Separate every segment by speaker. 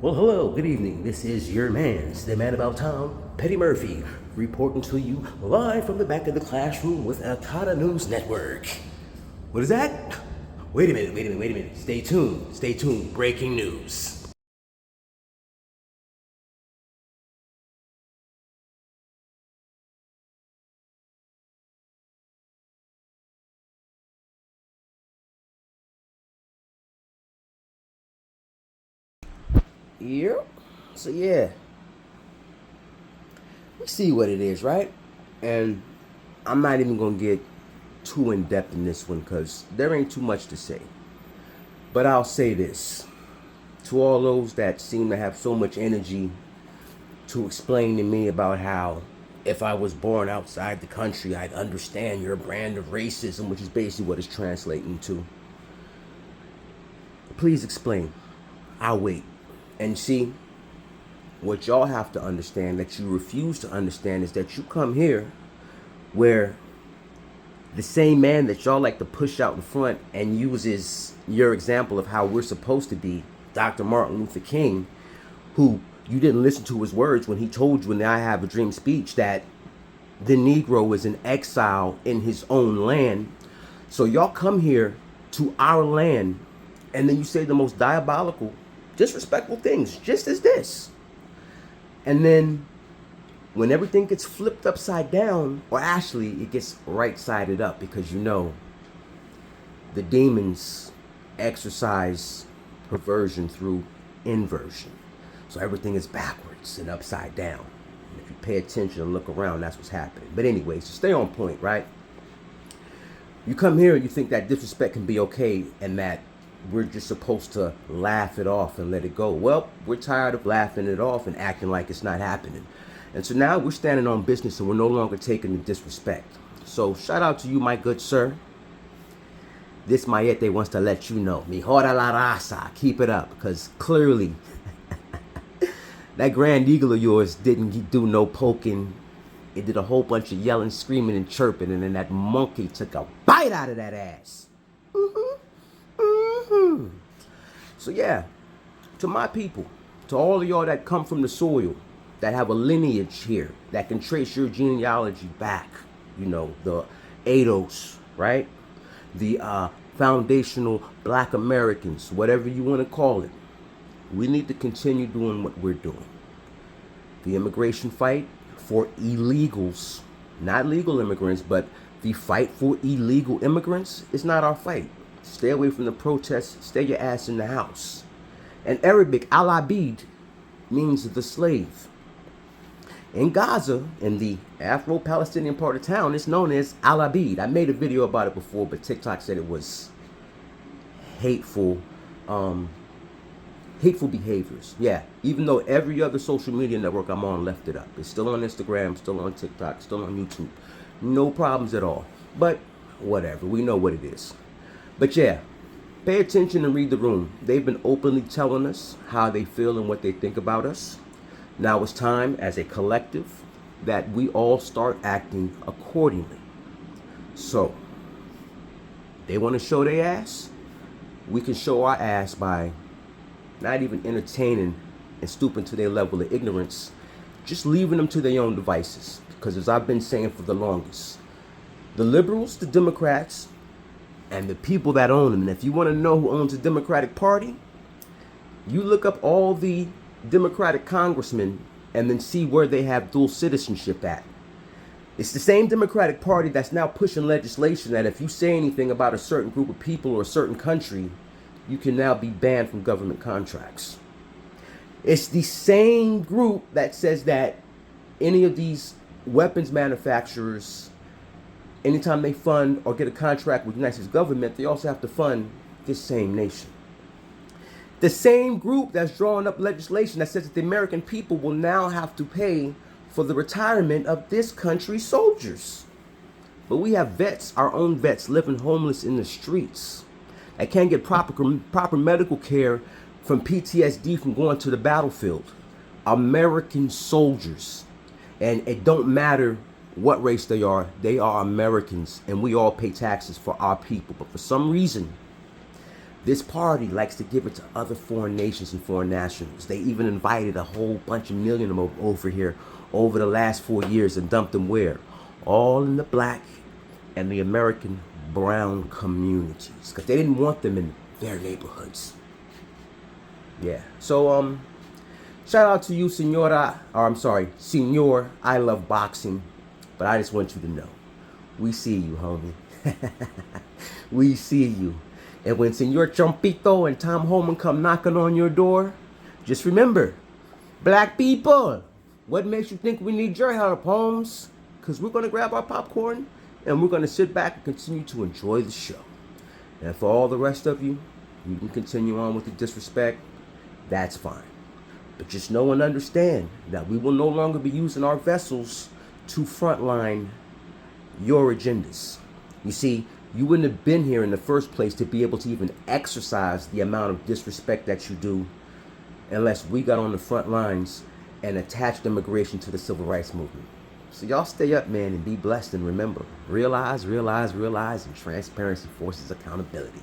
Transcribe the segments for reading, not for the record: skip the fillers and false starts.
Speaker 1: Well, hello, good evening. This is your man's, the man about town, Petty Murphy, reporting to you live from the back of the classroom with Akata News Network. What is that? Wait a minute. Stay tuned. Breaking news. Yep. So, yeah, we see what it is, right? And I'm not even going to get too in depth in this one because there ain't too much to say. But I'll say this to all those that seem to have so much energy to explain to me about how if I was born outside the country, I'd understand your brand of racism, which is basically what it's translating to. Please explain. I'll wait. And see, what y'all have to understand that you refuse to understand is that you come here where the same man that y'all like to push out in front and uses your example of how we're supposed to be, Dr. Martin Luther King, who you didn't listen to his words when he told you in the I Have a Dream speech that the Negro is in exile in his own land. So y'all come here to our land and then you say the most diabolical, disrespectful things, just as this. And then when everything gets flipped upside down, or actually it gets right-sided up, because you know the demons exercise perversion through inversion. So everything is backwards and upside down. And if you pay attention and look around, that's what's happening. But anyway, so stay on point, right? You come here and you think that disrespect can be okay and that we're just supposed to laugh it off and let it go. Well, we're tired of laughing it off and acting like it's not happening. And so now we're standing on business and we're no longer taking the disrespect. So shout out to you, my good sir. This Mayete wants to let you know, mejorar la raza, keep it up, because clearly that Grand Eagle of yours didn't do no poking. It did a whole bunch of yelling, screaming, and chirping, and then that monkey took a bite out of that ass. So yeah, to my people, to all of y'all that come from the soil, that have a lineage here, that can trace your genealogy back, you know, the ADOS, right? The foundational Black Americans, whatever you want to call it. We need to continue doing what we're doing. The immigration fight for illegals, not legal immigrants, but the fight for illegal immigrants is not our fight. Stay away from the protests. Stay your ass in the house. In Arabic, al-abid means the slave. In Gaza, in the Afro-Palestinian part of town, it's known as al-abid. I made a video about it before, but TikTok said it was hateful behaviors. Yeah, even though every other social media network I'm on left it up. It's still on Instagram, still on TikTok, still on YouTube. No problems at all. But whatever, we know what it is. But yeah, pay attention and read the room. They've been openly telling us how they feel and what they think about us. Now it's time as a collective that we all start acting accordingly. So, they want to show their ass? We can show our ass by not even entertaining and stooping to their level of ignorance, just leaving them to their own devices. Because as I've been saying for the longest, the liberals, the Democrats, and the people that own them. And if you want to know who owns the Democratic Party, you look up all the Democratic congressmen and then see where they have dual citizenship at. It's the same Democratic Party that's now pushing legislation that if you say anything about a certain group of people or a certain country, you can now be banned from government contracts. It's the same group that says that any of these weapons manufacturers, anytime they fund or get a contract with the United States government, they also have to fund this same nation. The same group that's drawing up legislation that says that the American people will now have to pay for the retirement of this country's soldiers. But we have vets, our own vets, living homeless in the streets. That can't get proper medical care from PTSD from going to the battlefield. American soldiers. And it don't matter what race they are Americans, and we all pay taxes for our people. But for some reason, This party likes to give it to other foreign nations and foreign nationals. They even invited a whole bunch of million of them over here over the last 4 years and dumped them where? All in the black and the American brown communities. Because they didn't want them in their neighborhoods. Yeah. So, shout out to you, Senor. I love boxing. But I just want you to know, we see you, homie. We see you. And when Senor Chompito and Tom Holman come knocking on your door, just remember, black people, what makes you think we need your help, Holmes? Because we're going to grab our popcorn and we're going to sit back and continue to enjoy the show. And for all the rest of you, you can continue on with the disrespect. That's fine. But just know and understand that we will no longer be using our vessels to frontline your agendas. You see, you wouldn't have been here in the first place to be able to even exercise the amount of disrespect that you do unless we got on the front lines and attached immigration to the civil rights movement. So y'all stay up, man, and be blessed. And remember, realize, and transparency forces accountability.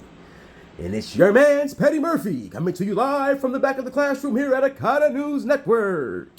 Speaker 1: And it's your man's Petty Murphy coming to you live from the back of the classroom here at Akata News Network.